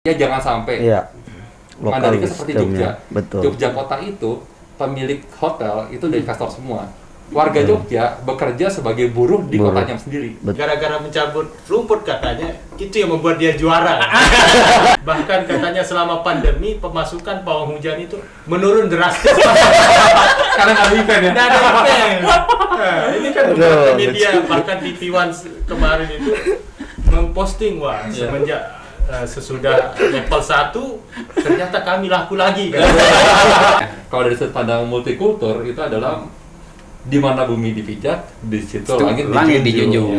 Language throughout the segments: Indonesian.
Ya jangan sampai Mandalika seperti Jogja. Betul. Jogja kota itu pemilik hotel itu dari investor semua. Warga Jogja bekerja sebagai buruh di kotanya sendiri. Gara-gara mencabut rumput katanya, itu yang membuat dia juara. Bahkan katanya selama pandemi pemasukan pawang hujan itu menurun drastis. Karena nggak ada event ya? Nggak ada event. Nah, ini kan beberapa media, bahkan TV One kemarin itu memposting, wah semenjak sesudah level 1 ternyata kami laku lagi kan. Kalau dari sudut pandang multikultur itu adalah di mana bumi dipijak, di situ langit dijunjung.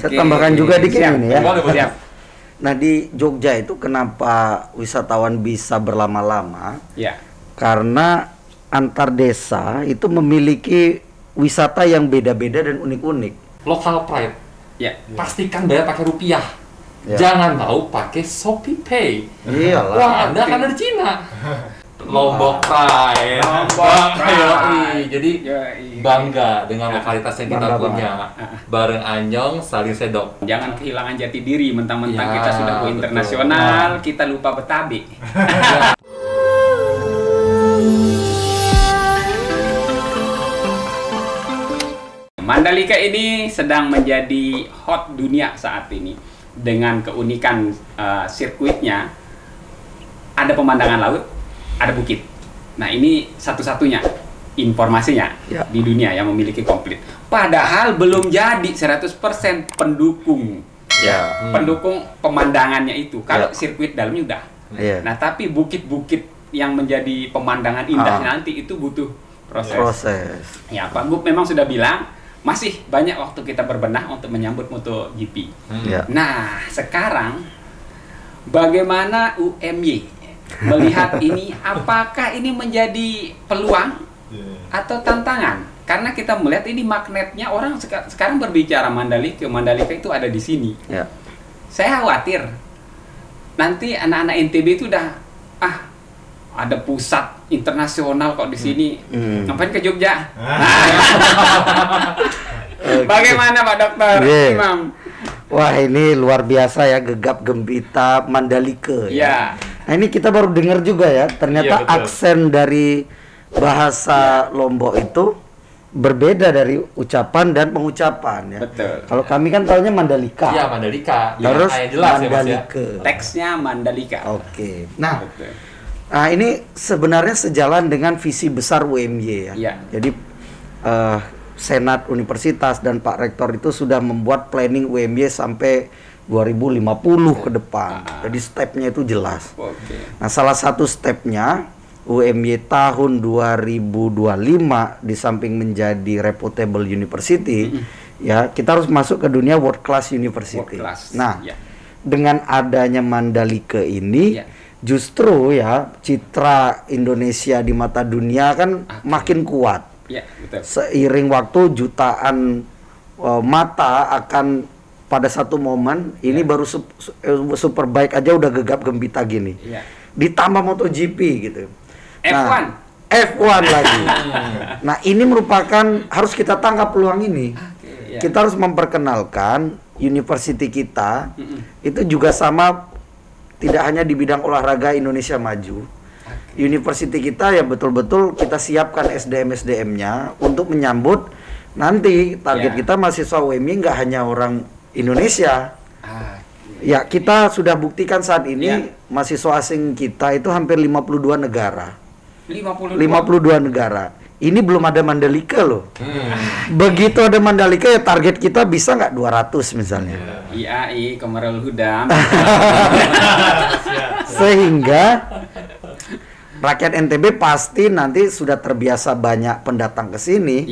Saya tambahkan juga dikit ini ya. Siap. Nah di Jogja itu kenapa wisatawan bisa berlama-lama? Ya. Karena antar desa itu memiliki wisata yang beda-beda dan unik-unik. Local pride. Ya. Pastikan bayar pakai rupiah. Ya. Jangan mau pakai Shopee Pay. Iyalah. Wah, Anda kan dari Cina. Lombok Pride. Jadi bangga dengan lokalitas yang kita punya. Bareng Anyong, saling sedok. Jangan kehilangan jati diri mentang-mentang Ya, kita sudah go internasional, kita lupa Betawi. Mandalika ini sedang menjadi hot dunia saat ini dengan keunikan sirkuitnya. Ada pemandangan laut, ada bukit. Nah ini satu-satunya informasinya di dunia yang memiliki komplit. Padahal belum jadi 100% pendukung. Pendukung pemandangannya itu. Kalau sirkuit dalamnya udah. Nah tapi bukit-bukit yang menjadi pemandangan indah nanti itu butuh proses. Ya Pak Gub memang sudah bilang masih banyak waktu kita berbenah untuk menyambut MotoGP. Nah sekarang bagaimana UMY melihat ini, apakah ini menjadi peluang atau tantangan? Karena kita melihat ini magnetnya, orang sekarang berbicara Mandalika itu ada di sini. Saya khawatir nanti anak-anak NTB itu udah ada pusat internasional kok di sini. Ngapain ke Jogja? Bagaimana Pak Dokter Imam? Wah ini luar biasa ya, gegap gempita Mandalika ya. Nah ini kita baru dengar juga ya, ternyata aksen dari bahasa Lombok itu berbeda dari ucapan dan pengucapan ya. Kalau kami kan tahunya Mandalika. Iya Mandalika. Terus jelas Mandalika. Ya, Teksnya Mandalika. Oke. Nah ini sebenarnya sejalan dengan visi besar UMY ya. Jadi Senat Universitas dan Pak Rektor itu sudah membuat planning UMY sampai 2050 ke depan. Jadi stepnya itu jelas. Nah salah satu stepnya UMY tahun 2025 di samping menjadi reputable university, ya kita harus masuk ke dunia world class university. Nah dengan adanya Mandalika ini justru ya citra Indonesia di mata dunia kan makin kuat. Seiring waktu jutaan mata akan pada satu momen ini baru Superbike aja udah gegap gempita gini. Ditambah MotoGP gitu. F1. F1 lagi. Nah, ini merupakan harus kita tangkap peluang ini. Kita harus memperkenalkan university kita itu juga sama, tidak hanya di bidang olahraga Indonesia maju. University kita ya betul-betul kita siapkan SDM-SDM-nya untuk menyambut nanti target kita mahasiswa UMY nggak hanya orang Indonesia. Ya kita sudah buktikan saat ini mahasiswa asing kita itu hampir 52 negara. 52 negara. Ini belum ada Mandalika loh. Begitu ada Mandalika ya target kita bisa nggak 200 misalnya. IAI Komarul Huda. Sehingga rakyat NTB pasti nanti sudah terbiasa banyak pendatang ke sini.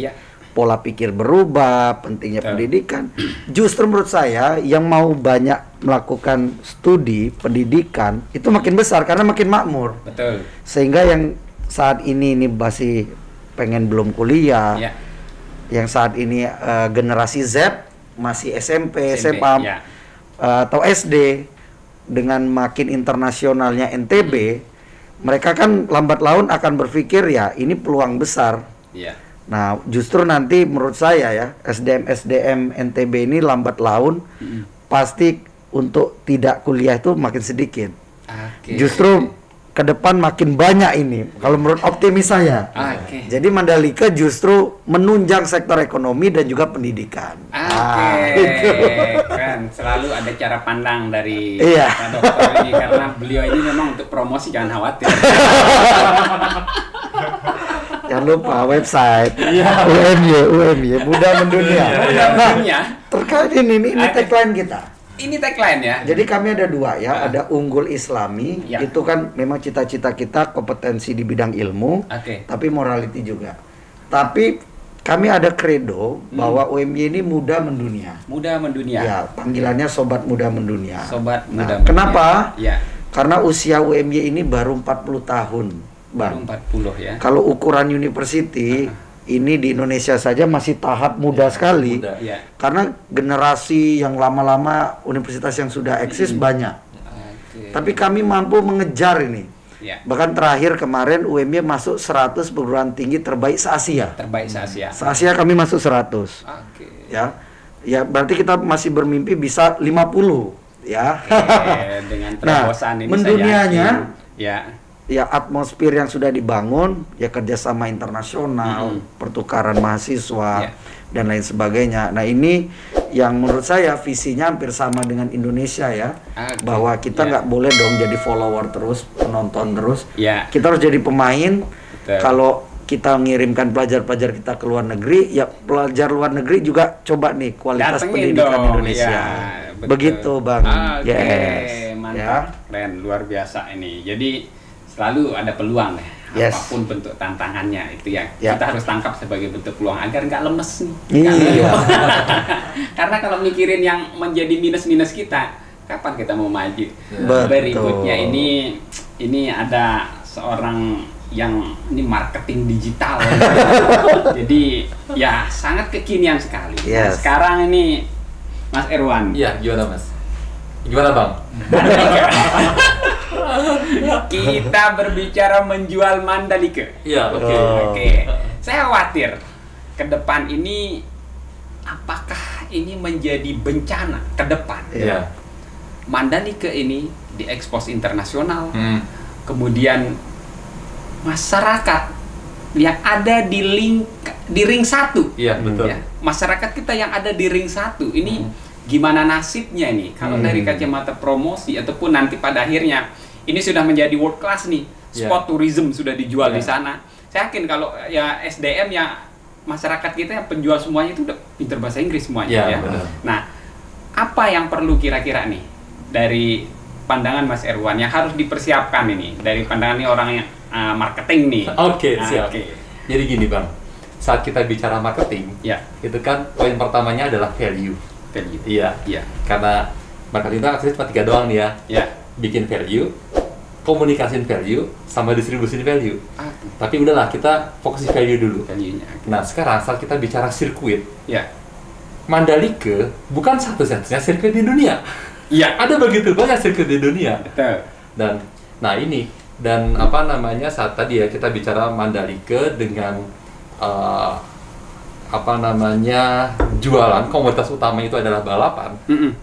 Pola pikir berubah, pentingnya pendidikan. Justru menurut saya yang mau banyak melakukan studi pendidikan itu makin besar karena makin makmur. Sehingga yang saat ini masih pengen belum kuliah, yang saat ini generasi Z masih SMP SMA atau SD, dengan makin internasionalnya NTB, mereka kan lambat laun akan berpikir ya ini peluang besar. Nah justru nanti menurut saya ya SDM NTB ini lambat laun pasti untuk tidak kuliah itu makin sedikit. Justru ke depan makin banyak ini, kalau menurut optimis saya. Jadi Mandalika justru menunjang sektor ekonomi dan juga pendidikan. Kan selalu ada cara pandang dari Pak Dokter ini, karena beliau ini memang untuk promosi, jangan khawatir. Jangan lupa website UMY Muda Mendunia. Terkait ini tagline kita. Ini tagline ya. Jadi kami ada 2 ya, ada unggul Islami, itu kan memang cita-cita kita kompetensi di bidang ilmu, tapi morality juga. Tapi kami ada kredo bahwa UMY ini muda mendunia. Muda mendunia. Ya, panggilannya Sobat Muda Mendunia. Sobat Muda Mendunia. Kenapa? Karena usia UMY ini baru 40 tahun, Bang. Baru 40 ya. Kalau ukuran university ini di Indonesia saja masih tahap muda sekali, karena generasi yang lama-lama universitas yang sudah eksis banyak. Tapi kami mampu mengejar ini. Bahkan terakhir kemarin UMY masuk 100 perguruan tinggi terbaik se-Asia. Se-Asia kami masuk 100. Ya berarti kita masih bermimpi bisa 50 ya. Dengan terobosan ini mendunianya ya atmosfer yang sudah dibangun, ya kerjasama internasional, pertukaran mahasiswa dan lain sebagainya. Nah ini yang menurut saya visinya hampir sama dengan Indonesia ya, bahwa kita nggak boleh dong jadi follower terus, penonton terus. Kita harus jadi pemain. Kalau kita mengirimkan pelajar-pelajar kita ke luar negeri, ya pelajar luar negeri juga coba nih kualitas pendidikan Indonesia. Begitu Bang. Mantap, keren, luar biasa ini. Jadi selalu ada peluang ya, apapun bentuk tantangannya itu ya, kita harus tangkap sebagai bentuk peluang agar nggak lemes nih. Karena kalau mikirin yang menjadi minus-minus kita, kapan kita mau maju? Berikutnya ini ada seorang yang ini marketing digital, jadi ya sangat kekinian sekali. Nah, sekarang ini Mas Erwan. Iya, gimana Mas? Gimana Bang? Kita berbicara menjual Mandalika. Iya, oke. Saya khawatir ke depan ini, apakah ini menjadi bencana ke depan? Mandalika ini diekspos internasional, kemudian masyarakat yang ada di ring 1. Iya, betul. Masyarakat kita yang ada di ring 1 ini gimana nasibnya ini kalau dari kacamata promosi, ataupun nanti pada akhirnya ini sudah menjadi world class nih, sport tourism sudah dijual di sana. Saya yakin kalau ya SDM ya masyarakat kita yang penjual semuanya itu udah pintar bahasa Inggris semuanya ya. Nah, apa yang perlu kira-kira nih dari pandangan Mas Erwan yang harus dipersiapkan ini dari pandangan ini orang yang marketing nih? Siap. Jadi gini Bang, saat kita bicara marketing, itu kan poin pertamanya adalah value. Iya. Karena marketing itu aksesnya cuma 3 doang nih ya. Bikin value, komunikasiin value, sama distribusin value. Tapi udahlah, kita fokus di value dulu. Nah sekarang saat kita bicara sirkuit, Mandalika bukan satu-satunya sirkuit di dunia. Ada begitu banyak sirkuit di dunia. Dan nah ini dan apa namanya, saat tadi ya kita bicara Mandalika dengan jualan komoditas utama itu adalah balapan.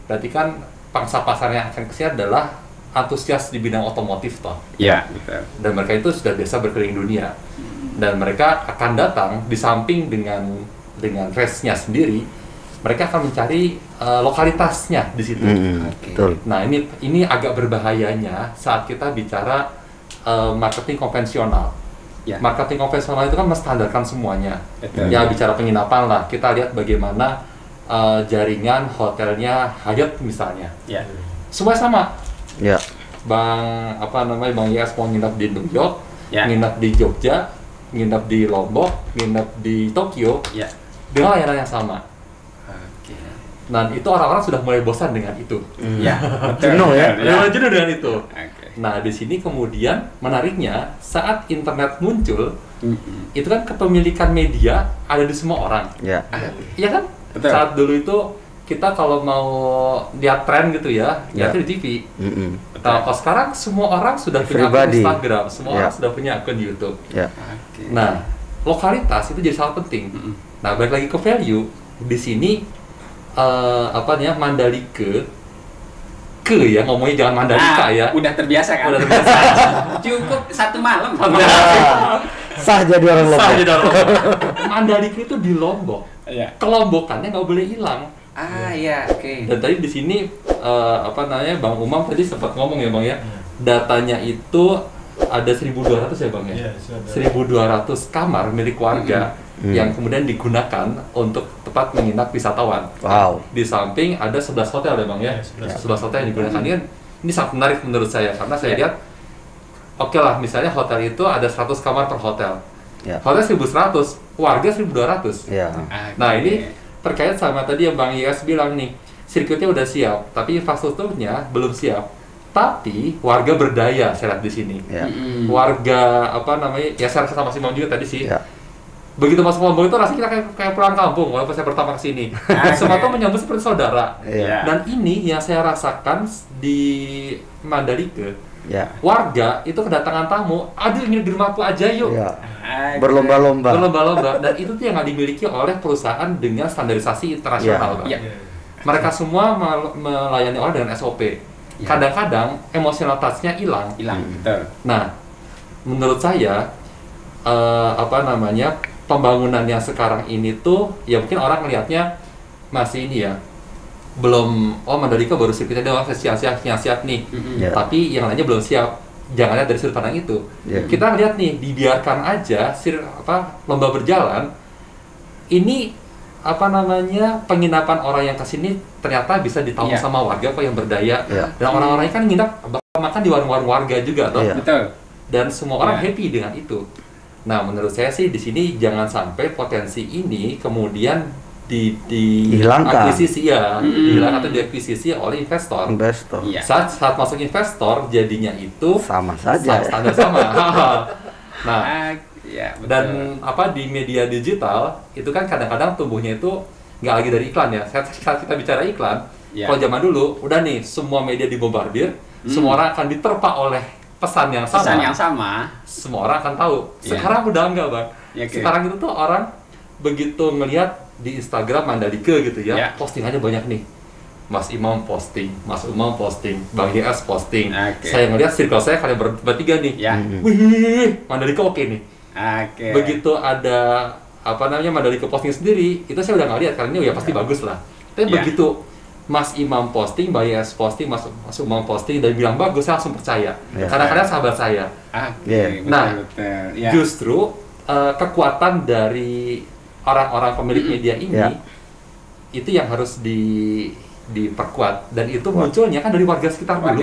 Berarti kan pangsa pasarnya akan kesini adalah antusias di bidang otomotif toh. Betul. Dan mereka itu sudah biasa berkeliling dunia. Dan mereka akan datang di samping dengan race-nya sendiri, mereka akan mencari lokalitasnya di situ. Betul. Nah, ini agak berbahayanya saat kita bicara marketing konvensional. Marketing konvensional itu kan menstandarkan semuanya. Ya bicara penginapan lah, kita lihat bagaimana jaringan hotelnya Hyatt misalnya. Semua sama. Bang Yes mau nginap di New York, nginap di Jogja, nginap di Lombok, nginap di Tokyo, dengan layanan yang sama. Dan itu orang-orang sudah mulai bosan dengan itu. Jenuh ya. Jenuh dengan itu. Nah, di sini kemudian menariknya saat internet muncul, itu kan kepemilikan media ada di semua orang. Iya kan? Betul. Saat dulu itu kita kalau mau lihat tren gitu ya, lihat di TV. Nah, kalau sekarang semua orang sudah punya akun Instagram, semua orang sudah punya akun YouTube. Nah, lokalitas itu jadi sangat penting. Nah, balik lagi ke value, di sini Mandalika ya, ngomongnya jangan Mandalika ya. Udah terbiasa kan? Udah terbiasa. Cukup 1 malam. Sah jadi orang Lombok. Sah jadi orang Lombok. Mandalika itu di Lombok. Iya. Kelombokannya nggak boleh hilang. Iya, oke. Dan tadi di sini Bang Umam tadi sempat ngomong ya Bang ya. Datanya itu ada 1.200 ya Bang ya. 1.200 kamar milik warga yang kemudian digunakan untuk tempat menginap wisatawan. Wow. Di samping ada 11 hotel ya Bang ya. 11 hotel yang digunakan. Ini sangat menarik menurut saya karena saya lihat oke lah, misalnya hotel itu ada 100 kamar per hotel. Hotel 1.100, warga 1.200. Nah, ini terkait sama tadi yang Bang Iyas bilang nih, sirkuitnya udah siap, tapi infrastrukturnya belum siap. Tapi warga berdaya, saya lihat di sini. Warga ya saya rasa sama Simon juga tadi sih. Begitu masuk Lombok itu rasanya kita kayak pulang kampung walaupun saya pertama kesini. Semua tuh menyambut seperti saudara. Dan ini yang saya rasakan di Mandalika. Warga itu kedatangan tamu, aduh ingin di rumahku aja yuk. Berlomba-lomba. Dan itu tuh yang nggak dimiliki oleh perusahaan dengan standarisasi internasional. Mereka semua melayani orang dengan SOP. Kadang-kadang emosional touch-nya hilang. Nah, menurut saya pembangunan yang sekarang ini tuh ya mungkin orang melihatnya masih ini ya, belum Mandalika baru sirkuitnya doang siap nih. Tapi yang lainnya belum siap. Jangan lihat dari sudut pandang itu. Kita lihat nih, dibiarkan aja lomba berjalan. Ini penginapan orang yang kesini ternyata bisa ditanggung sama warga kok yang berdaya. Dan orang-orang ini kan nginap makan di warung-warung warga juga toh. Betul. Dan semua orang happy dengan itu. Nah, menurut saya sih di sini jangan sampai potensi ini kemudian dihilangkan, dihilangkan atau diakuisisi oleh investor. Saat masuk investor jadinya itu sama saja. Standar sama. Nah, dan di media digital itu kan kadang-kadang tumbuhnya itu nggak lagi dari iklan ya. Saat kita bicara iklan, kalau zaman dulu udah nih semua media dibombardir, semua orang akan diterpa oleh pesan yang sama. Semua orang akan tahu. Sekarang udah enggak Bang. Sekarang itu tuh orang begitu ngelihat di Instagram Mandalika gitu ya, postingannya banyak nih. Mas Imam posting, Mas Umam posting, Bang Iyas posting. Saya ngelihat circle saya kalian bertiga nih. Wih, Mandalika oke nih. Begitu ada Mandalika posting sendiri, itu saya udah nggak lihat karena ini ya pasti bagus lah. Tapi begitu Mas Imam posting, Bang Iyas posting, Mas Umam posting dan bilang bagus, saya langsung percaya. Kadang-kadang sahabat saya. Nah, justru kekuatan dari orang-orang pemilik media ini itu yang harus diperkuat, dan itu munculnya kan dari warga sekitar dulu.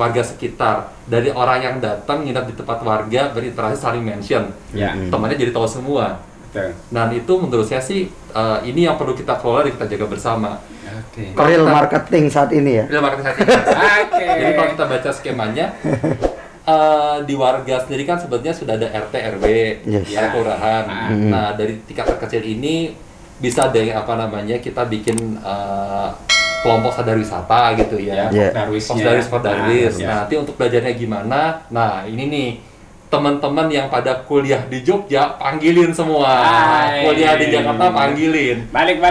Warga sekitar, dari orang yang datang nginap di tempat warga, berinteraksi, saling mention, temannya jadi tahu semua. Dan itu menurut saya sih ini yang perlu kita kelola dan kita jaga bersama. Real marketing saat ini ya. Real marketing saat ini. Jadi kalau kita baca skemanya, di warga sendiri kan sebetulnya sudah ada RT, RW, kelurahan. Nah, dari tingkat terkecil ini bisa deh kita bikin kelompok sadar wisata gitu ya. Darwis. Nah, nanti untuk belajarnya gimana? Nah, ini nih teman-teman yang pada kuliah di Jogja panggilin semua. Kuliah di Jakarta panggilin. Balik,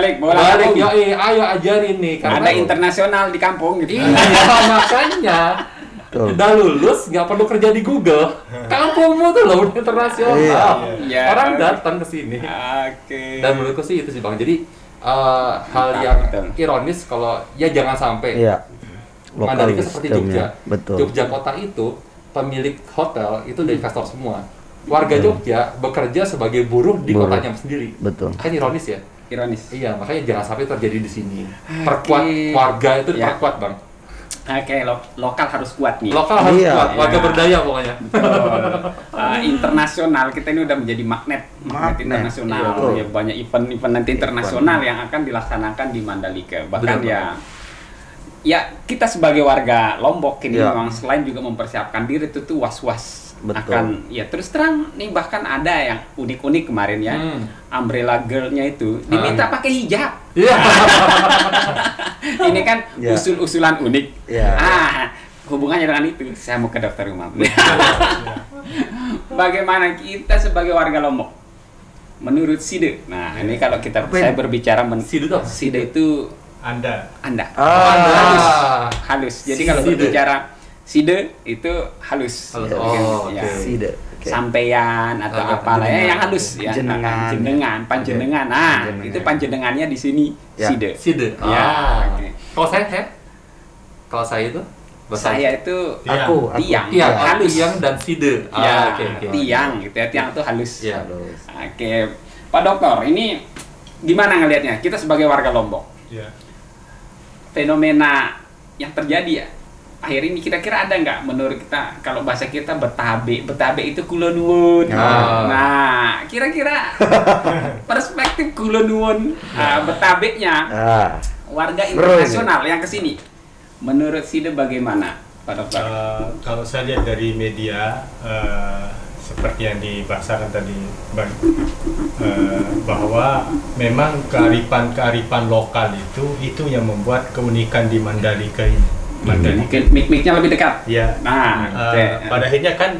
ayo ajarin nih karena ada internasional di kampung gitu. Makanya udah lulus, nggak perlu kerja di Google. Kampungmu tuh loh udah internasional. Orang datang ke sini. Dan menurutku sih itu sih Bang. Jadi hal yang ironis kalau jangan sampai Mandalika seperti Jogja. Jogja kota itu pemilik hotel itu dari investor semua. Warga Jogja bekerja sebagai buruh di kotanya sendiri. Kan ironis ya? Ironis. Iya, makanya jangan sampai terjadi di sini. Perkuat warga itu diperkuat Bang. Lokal harus kuat nih. Lokal harus kuat, warga berdaya pokoknya. Internasional, kita ini udah menjadi magnet internasional. Banyak event nanti internasional yang akan dilaksanakan di Mandalika. Bahkan kita sebagai warga Lombok ini memang selain juga mempersiapkan diri itu tuh was-was akan terus terang nih, bahkan ada yang unik-unik kemarin ya. Umbrella girl-nya itu diminta pakai hijab. Ini kan usul-usulan unik. Hubungannya dengan itu, saya mau ke Dokter Umam. Bagaimana kita sebagai warga Lombok menurut SIDE? Nah, ini kalau saya berbicara SIDE itu Anda. Halus. Jadi kalau berbicara side itu halus. Side. Sampean atau apalah ya yang halus ya. Panjenengan. Nah, itu panjenengannya di sini side. Kalau saya itu saya itu aku tiang halus, tiang dan side. Tiang gitu ya, tiang itu halus. Oke, Pak Dokter, ini gimana ngelihatnya? Kita sebagai warga Lombok, fenomena yang terjadi ya akhir ini kira-kira ada nggak menurut kita, kalau bahasa kita betabe itu kula nuwun. Nah, kira-kira perspektif kula nuwun betabenya warga internasional yang kesini, menurut Side bagaimana, Pak Dokter? Kalau saya lihat dari media, seperti yang dibahasakan tadi, bahwa memang kearifan lokal itu yang membuat keunikan di Mandalika ini. Mungkin mic-nya lebih dekat. Ya. Nah, pada akhirnya kan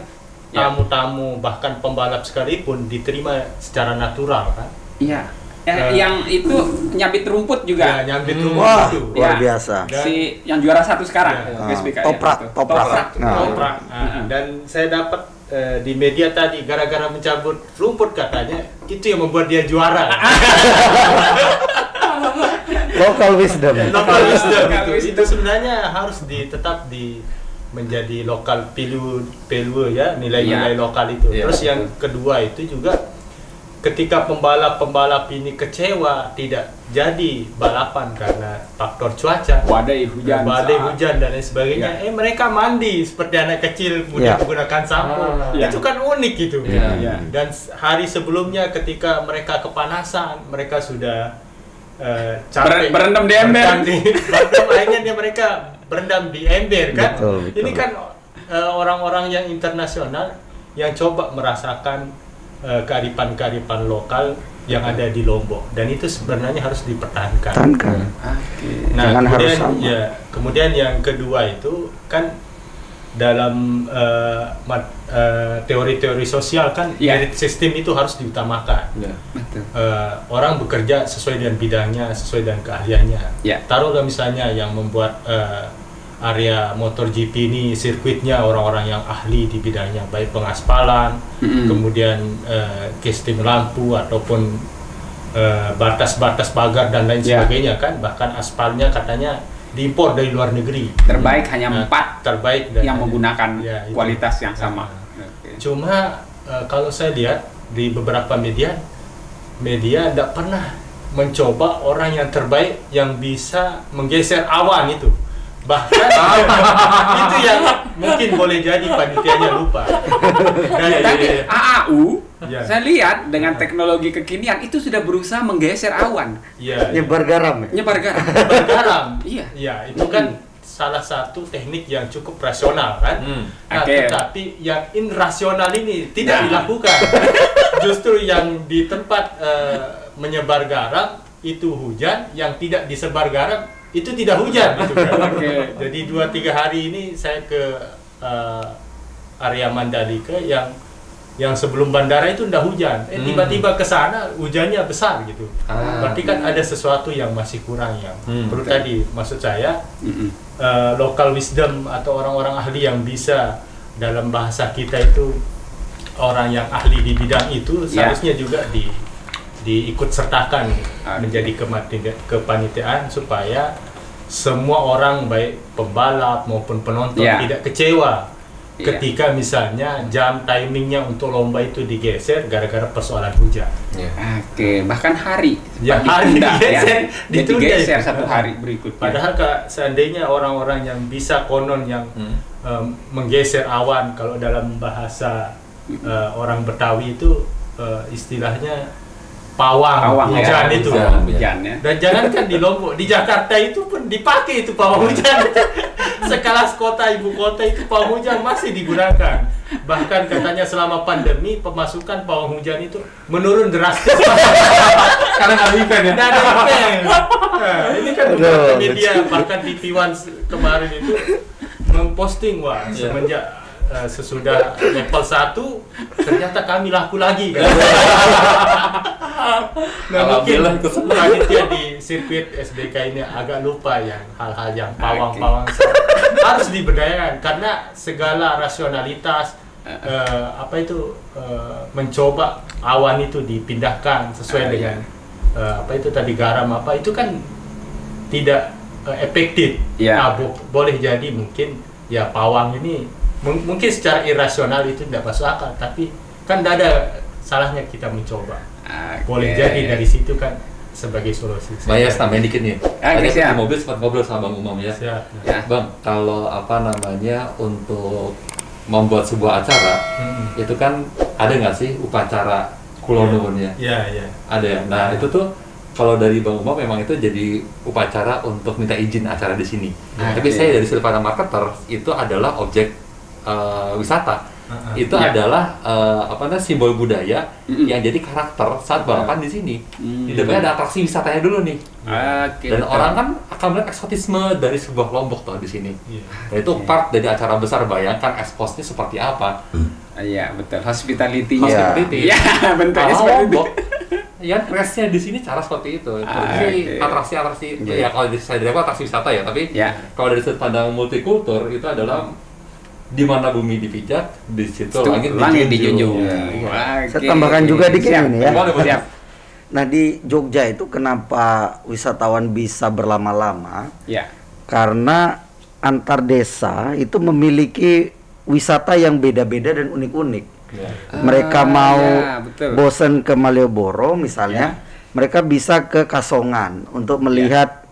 tamu-tamu bahkan pembalap sekalipun diterima secara natural kan? Iya. Yang itu nyabit rumput juga. Nyabit rumput itu. Luar biasa. Si yang juara 1 sekarang. Toprak. Dan saya dapat di media tadi gara-gara mencabut rumput katanya itu yang membuat dia juara. Local wisdom. Itu sebenarnya harus tetap menjadi lokal value ya, nilai-nilai lokal itu. Terus yang kedua itu juga ketika pembalap ini kecewa tidak jadi balapan karena faktor cuaca, badai hujan dan lain sebagainya, mereka mandi seperti anak kecil kemudian menggunakan sampo. Itu kan unik gitu. Dan hari sebelumnya ketika mereka kepanasan, mereka sudah capek berendam di ember. Akhirnya mereka berendam di ember kan. Betul. Ini kan orang-orang yang internasional yang coba merasakan kearifan lokal yang ada di Lombok, dan itu sebenarnya harus dipertahankan. Nah, kemudian yang kedua itu kan dalam teori-teori sosial kan merit system itu harus diutamakan. Orang bekerja sesuai dengan bidangnya, sesuai dengan keahliannya. Taruhlah misalnya yang membuat area MotoGP ini sirkuitnya orang-orang yang ahli di bidangnya, baik pengaspalan, kemudian casting lampu ataupun batas-batas pagar dan lain sebagainya kan, bahkan aspalnya katanya diimpor dari luar negeri. Terbaik hanya 4 terbaik yang menggunakan kualitas yang sama. Cuma kalau saya lihat di beberapa media tidak pernah mencoba orang yang terbaik yang bisa menggeser awan itu. Bahkan itu yang mungkin boleh jadi panitianya lupa. Dan tadi AAU saya lihat dengan teknologi kekinian itu sudah berusaha menggeser awan. Nyebar garam. Iya, itu kan salah satu teknik yang cukup rasional kan. Tetapi yang irrasional ini tidak dilakukan. Justru yang di tempat menyebar garam itu hujan, yang tidak disebar garam itu tidak hujan gitu kan. Jadi 2-3 hari ini saya ke area Mandalika yang sebelum bandara itu tidak hujan. Tiba-tiba ke sana hujannya besar gitu. Berarti kan ada sesuatu yang masih kurang yang perlu tadi, maksud saya local wisdom atau orang-orang ahli yang bisa, dalam bahasa kita itu orang yang ahli di bidang itu seharusnya juga diikut sertakan menjadi kepanitiaan supaya semua orang baik pembalap maupun penonton tidak kecewa ketika misalnya jam timingnya untuk lomba itu digeser gara-gara persoalan hujan. Bahkan hari digeser satu hari berikutnya. Padahal seandainya orang-orang yang bisa konon yang menggeser awan, kalau dalam bahasa orang Betawi itu istilahnya pawang hujan itu. Dan jangankan di Lombok, di Jakarta itu pun dipakai itu pawang hujan. Sekelas ibu kota itu pawang hujan masih digunakan. Bahkan katanya selama pandemi pemasukan pawang hujan itu menurun drastis. Karena nggak ada event ya. Ini kan media, bahkan di TV One kemarin itu memposting semenjak sesudah level 1 ternyata kami laku lagi kan. Nah, mungkin panitia di sirkuit SDK ini agak lupa ya hal-hal yang pawang-pawang harus diberdayakan, karena segala rasionalitas mencoba awan itu dipindahkan sesuai dengan tadi garam itu kan tidak efektif. Nah, boleh jadi mungkin ya pawang ini mungkin secara irasional itu tidak masuk akal, tapi kan tidak ada salahnya kita mencoba. Boleh jadi dari situ kan sebagai solusi. Bayas tambahin dikit nih. Tadi di mobil sempat ngobrol sama Bang Umam ya. Bang, kalau untuk membuat sebuah acara itu kan ada nggak sih upacara kulonunnya? Iya. Ada. Nah, itu tuh kalau dari Bang Umam memang itu jadi upacara untuk minta izin acara di sini. Tapi saya dari sudut pandang marketer itu adalah objek wisata. Itu adalah simbol budaya yang jadi karakter saat balapan di sini. Di depannya ada atraksi wisatanya dulu nih. Dan orang kan akan melihat eksotisme dari sebuah kelompok tuh di sini. Dan itu part dari acara besar, bayangkan expose-nya seperti apa. Iya, betul. Hospitality-nya. Iya, bentuknya seperti itu. Ya, dress-nya di sini cara seperti itu. Jadi atraksi-atraksi ya kalau saya dari atraksi wisata ya, tapi kalau dari sudut pandang multikultur itu adalah di mana bumi dipijak, di situ langit dijunjung. Saya tambahkan juga dikit ini ya. Nah, di Jogja itu kenapa wisatawan bisa berlama-lama? Karena antar desa itu memiliki wisata yang beda-beda dan unik-unik. Mereka mau bosen ke Malioboro misalnya, mereka bisa ke Kasongan untuk melihat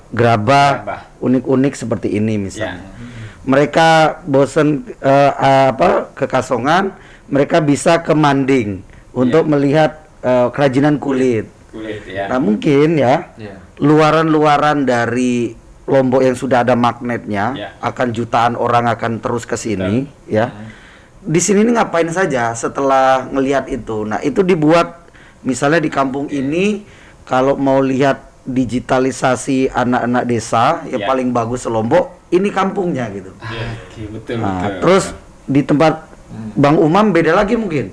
gerabah unik-unik seperti ini misalnya. Mereka bosen ke Kasongan, mereka bisa ke Manding untuk melihat kerajinan kulit. Nah, mungkin luaran-luaran dari Lombok yang sudah ada magnetnya, akan jutaan orang akan terus ke sini ya. Di sini ini ngapain saja setelah ngelihat itu. Nah, itu dibuat misalnya di kampung ini kalau mau lihat digitalisasi anak-anak desa yang paling bagus Lombok, ini kampungnya gitu. Betul. Terus di tempat Bang Umam beda lagi mungkin.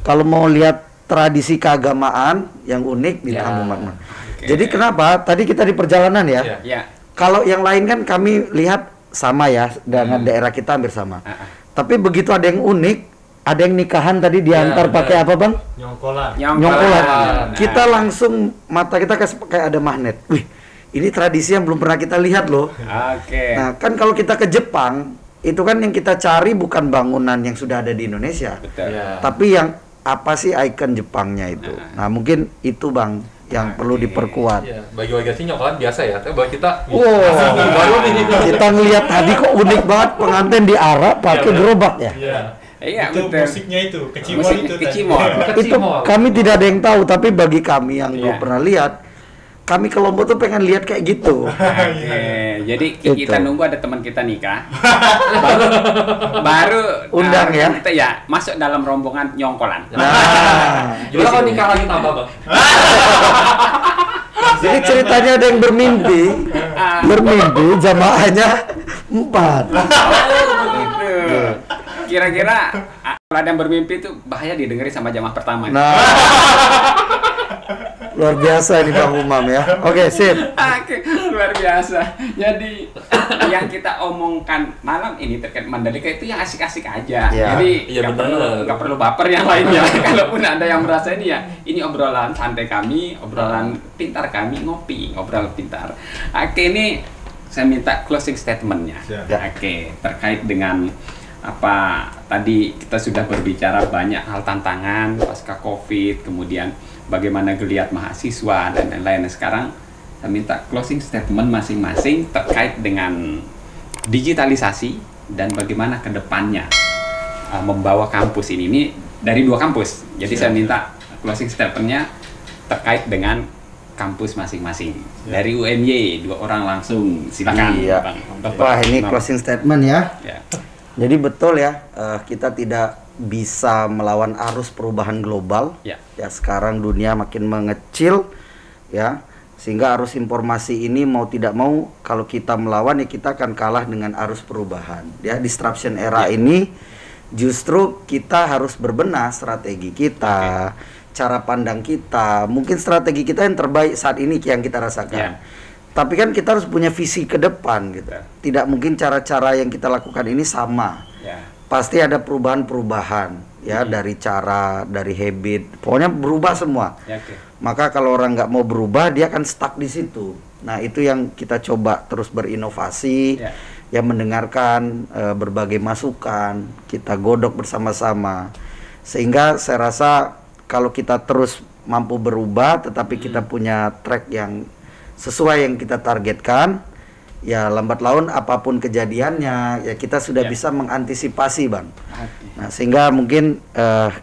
Kalau mau lihat tradisi keagamaan yang unik di kampung Umam. Jadi kenapa tadi kita di perjalanan ya? Kalau yang lain kan kami lihat sama ya dengan daerah kita hampir sama. Tapi begitu ada yang unik, ada yang nikahan tadi diantar pakai apa Bang? Nyongkolan. Kita langsung mata kita kayak ada magnet. Wih, ini tradisi yang belum pernah kita lihat loh. Nah, kan kalau kita ke Jepang, itu kan yang kita cari bukan bangunan yang sudah ada di Indonesia. Tapi yang apa sih ikon Jepangnya itu. Nah, mungkin itu Bang yang perlu diperkuat. Bagi warga sini nyongkolan biasa ya, tapi buat kita kita ngelihat tadi kok unik banget pengantin di Arab pakai gerobak ya. Itu musiknya itu, kecimol. Itu kami tidak ada yang tahu, tapi bagi kami yang belum pernah lihat, kami ke Lombok tuh pengen lihat kayak gitu. Jadi kita nunggu ada teman kita nikah, baru undang kita masuk dalam rombongan nyongkolan. Gimana kalau nikah lagi tambah Bang? Jadi ceritanya ada yang bermimpi jamaahnya 4. Kira-kira kalau ada yang bermimpi itu bahaya didengerin sama jamaah pertama. Nah, luar biasa ini Bang Umam ya. Oke, sip. Luar biasa. Jadi yang kita omongkan malam ini terkait Mandalika itu yang asik-asik aja. Jadi nggak perlu baper yang lainnya. Kalaupun ada yang merasa ini obrolan santai kami, obrolan pintar kami, ngobrol pintar. Ini saya minta closing statementnya. Terkait dengan apa tadi kita sudah berbicara banyak hal tantangan pasca Covid, kemudian bagaimana geliat mahasiswa dan lain-lain. Sekarang saya minta closing statement masing-masing terkait dengan digitalisasi dan bagaimana ke depannya membawa kampus ini dari 2 kampus. Jadi saya minta closing statementnya terkait dengan kampus masing-masing. Dari UMY 2 orang langsung, silakan Bang. Wah, ini closing statement ya. Jadi betul ya, kita tidak bisa melawan arus perubahan global. Ya, sekarang dunia makin mengecil ya. Sehingga arus informasi ini mau tidak mau kalau kita melawan ya kita akan kalah dengan arus perubahan. Ya, disruption era ini justru kita harus berbenah strategi kita, cara pandang kita, mungkin strategi kita yang terbaik saat ini yang kita rasakan. Tapi kan kita harus punya visi ke depan gitu. Tidak mungkin cara-cara yang kita lakukan ini sama. Pasti ada perubahan-perubahan ya, dari cara, dari habit, pokoknya berubah semua. Maka kalau orang nggak mau berubah, dia akan stuck di situ. Nah, itu yang kita coba terus berinovasi, ya mendengarkan berbagai masukan, kita godok bersama-sama. Sehingga saya rasa kalau kita terus mampu berubah, tetapi kita punya track yang sesuai yang kita targetkan, ya lambat laun apapun kejadiannya, ya kita sudah bisa mengantisipasi, Bang. Nah, sehingga mungkin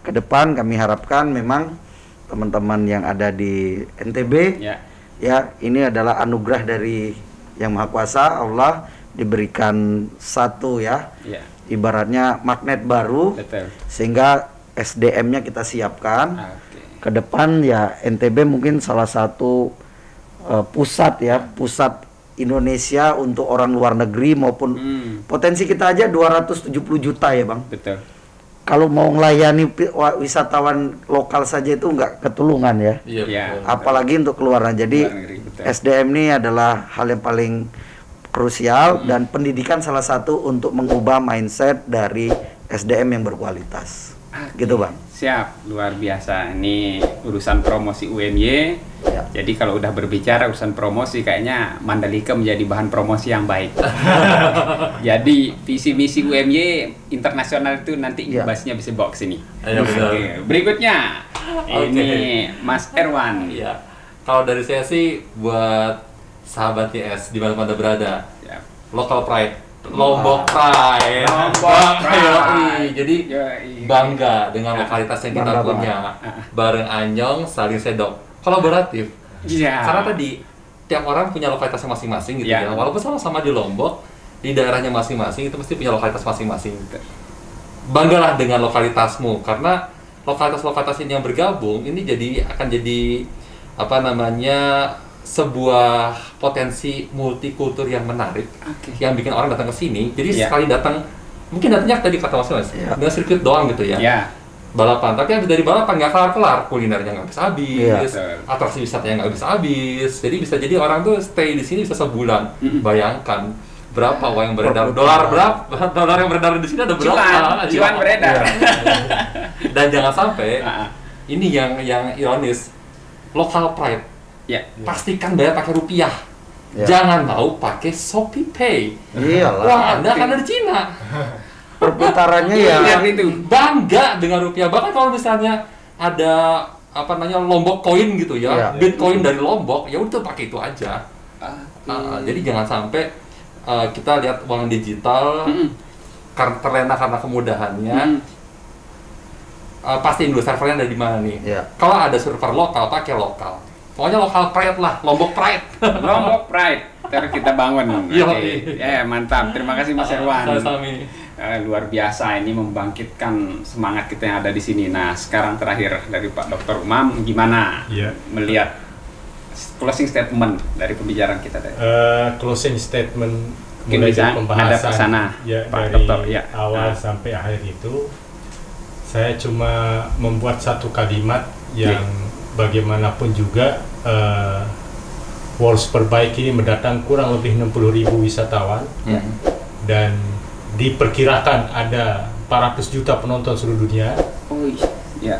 ke depan kami harapkan memang teman-teman yang ada di NTB, ya ini adalah anugerah dari Yang Maha Kuasa, Allah diberikan satu ibaratnya magnet baru, sehingga SDM-nya kita siapkan. Ke depan ya NTB mungkin salah satu pusat Indonesia untuk orang luar negeri maupun potensi kita aja 270 juta ya, Bang. Kalau mau melayani wisatawan lokal saja itu nggak ketulungan ya. Apalagi untuk keluaran. Jadi SDM ini adalah hal yang paling krusial dan pendidikan salah satu untuk mengubah mindset dari SDM yang berkualitas. Gitu, Bang. Siap, luar biasa. Ini urusan promosi UMY. Jadi kalau udah berbicara urusan promosi, kayaknya Mandalika menjadi bahan promosi yang baik. Jadi visi misi UMY internasional itu nanti imbasnya bisa bawa ke sini. Berikutnya ini Mas Erwan. Kalau dari saya sih buat sahabat YS di mana berada, local pride. Lombok Pride. Jadi bangga dengan lokalitas yang kita punya. Bareng Anyong saling sedok. Kolaboratif. Karena tadi tiap orang punya lokalitasnya masing-masing gitu ya. Walaupun sama-sama di Lombok, di daerahnya masing-masing itu mesti punya lokalitas masing-masing. Banggalah dengan lokalitasmu, karena lokalitas-lokalitas ini yang bergabung ini akan jadi sebuah potensi multikultur yang menarik, yang bikin orang datang ke sini. Jadi sekali datang, mungkin datangnya tadi kata Mas, nggak sirkuit doang gitu ya, balapan. Tapi habis dari balapan nggak kelar-kelar, kulinernya nggak habis-habis, atraksi wisatanya nggak habis-habis. Jadi bisa jadi orang tuh stay di sini bisa sebulan. Bayangkan berapa uang yang beredar, dolar yang beredar di sini ada berapa? Cuan beredar. Dan jangan sampai ini yang ironis, local pride. Pastikan bayar pakai rupiah. Jangan mau pakai Shopee Pay. Wah, Anda akan ada di Cina. Perputarannya itu bangga dengan rupiah. Bahkan kalau misalnya ada Lombok Coin gitu ya, Bitcoin dari Lombok, ya udah pakai itu aja. Jadi jangan sampai kita lihat uang digital karena terlena karena kemudahannya. Pastiin dulu servernya ada di mana nih. Kalau ada server lokal, pakai lokal. Pokoknya lokal pride lah, Lombok Pride. Lombok Pride, terus kita bangun. Mantap, terima kasih Mas Erwan. Luar biasa, ini membangkitkan semangat kita yang ada di sini. Nah, sekarang terakhir dari Pak Dr. Umam, gimana melihat closing statement dari pembicaraan kita tadi? Closing statement mulai dari pembahasan Pak Dokter awal sampai akhir itu, saya cuma membuat satu kalimat yang bagaimanapun juga World Superbike ini mendatang kurang lebih 60.000 wisatawan dan diperkirakan ada 400 juta penonton seluruh dunia.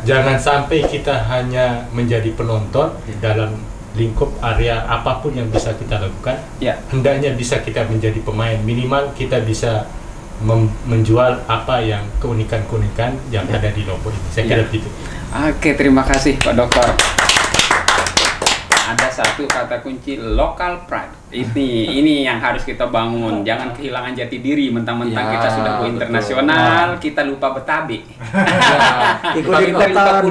Jangan sampai kita hanya menjadi penonton dalam lingkup area apapun yang bisa kita lakukan. Hendaknya bisa kita menjadi pemain, minimal kita bisa menjual apa yang keunikan-keunikan yang ada di Lombok ini. Saya kira begitu. Oke, terima kasih Pak Dokter. Ada satu kata kunci, local pride. Ini yang harus kita bangun. Jangan kehilangan jati diri mentang-mentang kita sudah go internasional, kita lupa Betawi. Ikutin kota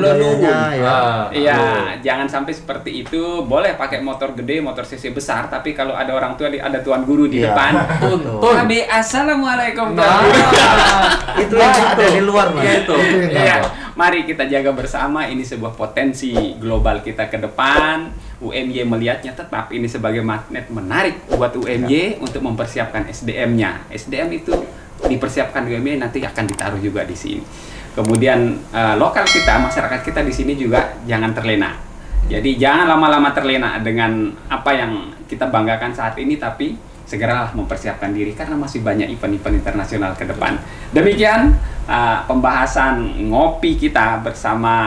Iya, jangan sampai seperti itu. Boleh pakai motor gede, motor cc besar, tapi kalau ada orang tua, ada tuan guru di depan, Abi, assalamualaikum. Itu yang ada di luar, itu. Mari kita jaga bersama. Ini sebuah potensi global kita ke depan. UMY melihatnya tetap ini sebagai magnet menarik buat UMY untuk mempersiapkan SDM-nya. SDM itu dipersiapkan UMY, nanti akan ditaruh juga di sini. Kemudian lokal kita, masyarakat kita di sini juga jangan terlena. Jadi jangan lama-lama terlena dengan apa yang kita banggakan saat ini, tapi segeralah mempersiapkan diri karena masih banyak event-event internasional ke depan. Demikian pembahasan ngopi kita bersama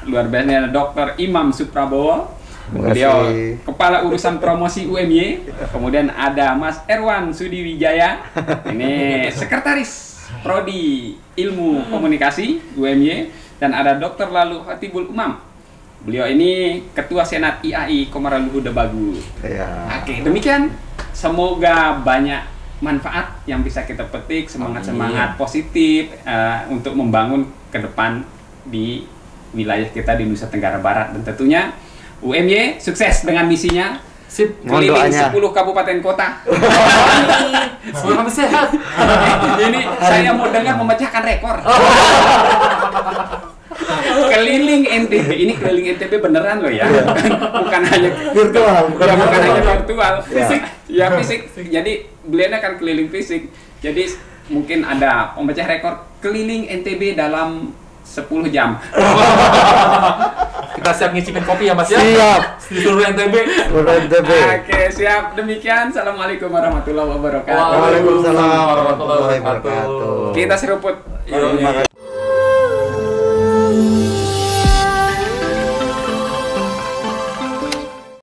luar biasa Dr. Imam Suprabowo. Beliau Kepala Urusan Promosi UMY. Kemudian ada Mas Erwan Sudiwijaya, ini Sekretaris Prodi Ilmu Komunikasi UMY. Dan ada Dr. Lalu Hatibul Umam. Beliau ini Ketua Senat IAI Komarelu Debagu. Oke, demikian. Semoga banyak manfaat yang bisa kita petik, semangat-semangat positif untuk membangun ke depan di wilayah kita di Nusa Tenggara Barat. Dan tentunya UMY sukses dengan misinya. Sip, keliling 10 kabupaten kota. Semoga sehat. Ini saya mau dengar memecahkan rekor. Keliling NTB, ini keliling NTB beneran loh ya, bukan hanya virtual, bukan hanya virtual, fisik, ya fisik. Jadi beliau akan keliling fisik. Jadi mungkin ada pemecah rekor keliling NTB dalam 10 jam. Kita siap ngicipin kopi ya Mas ya? Siap. Di seluruh NTB. Oke, siap. Demikian. Assalamualaikum warahmatullahi wabarakatuh. Waalaikumsalam warahmatullahi wabarakatuh. Kita seruput.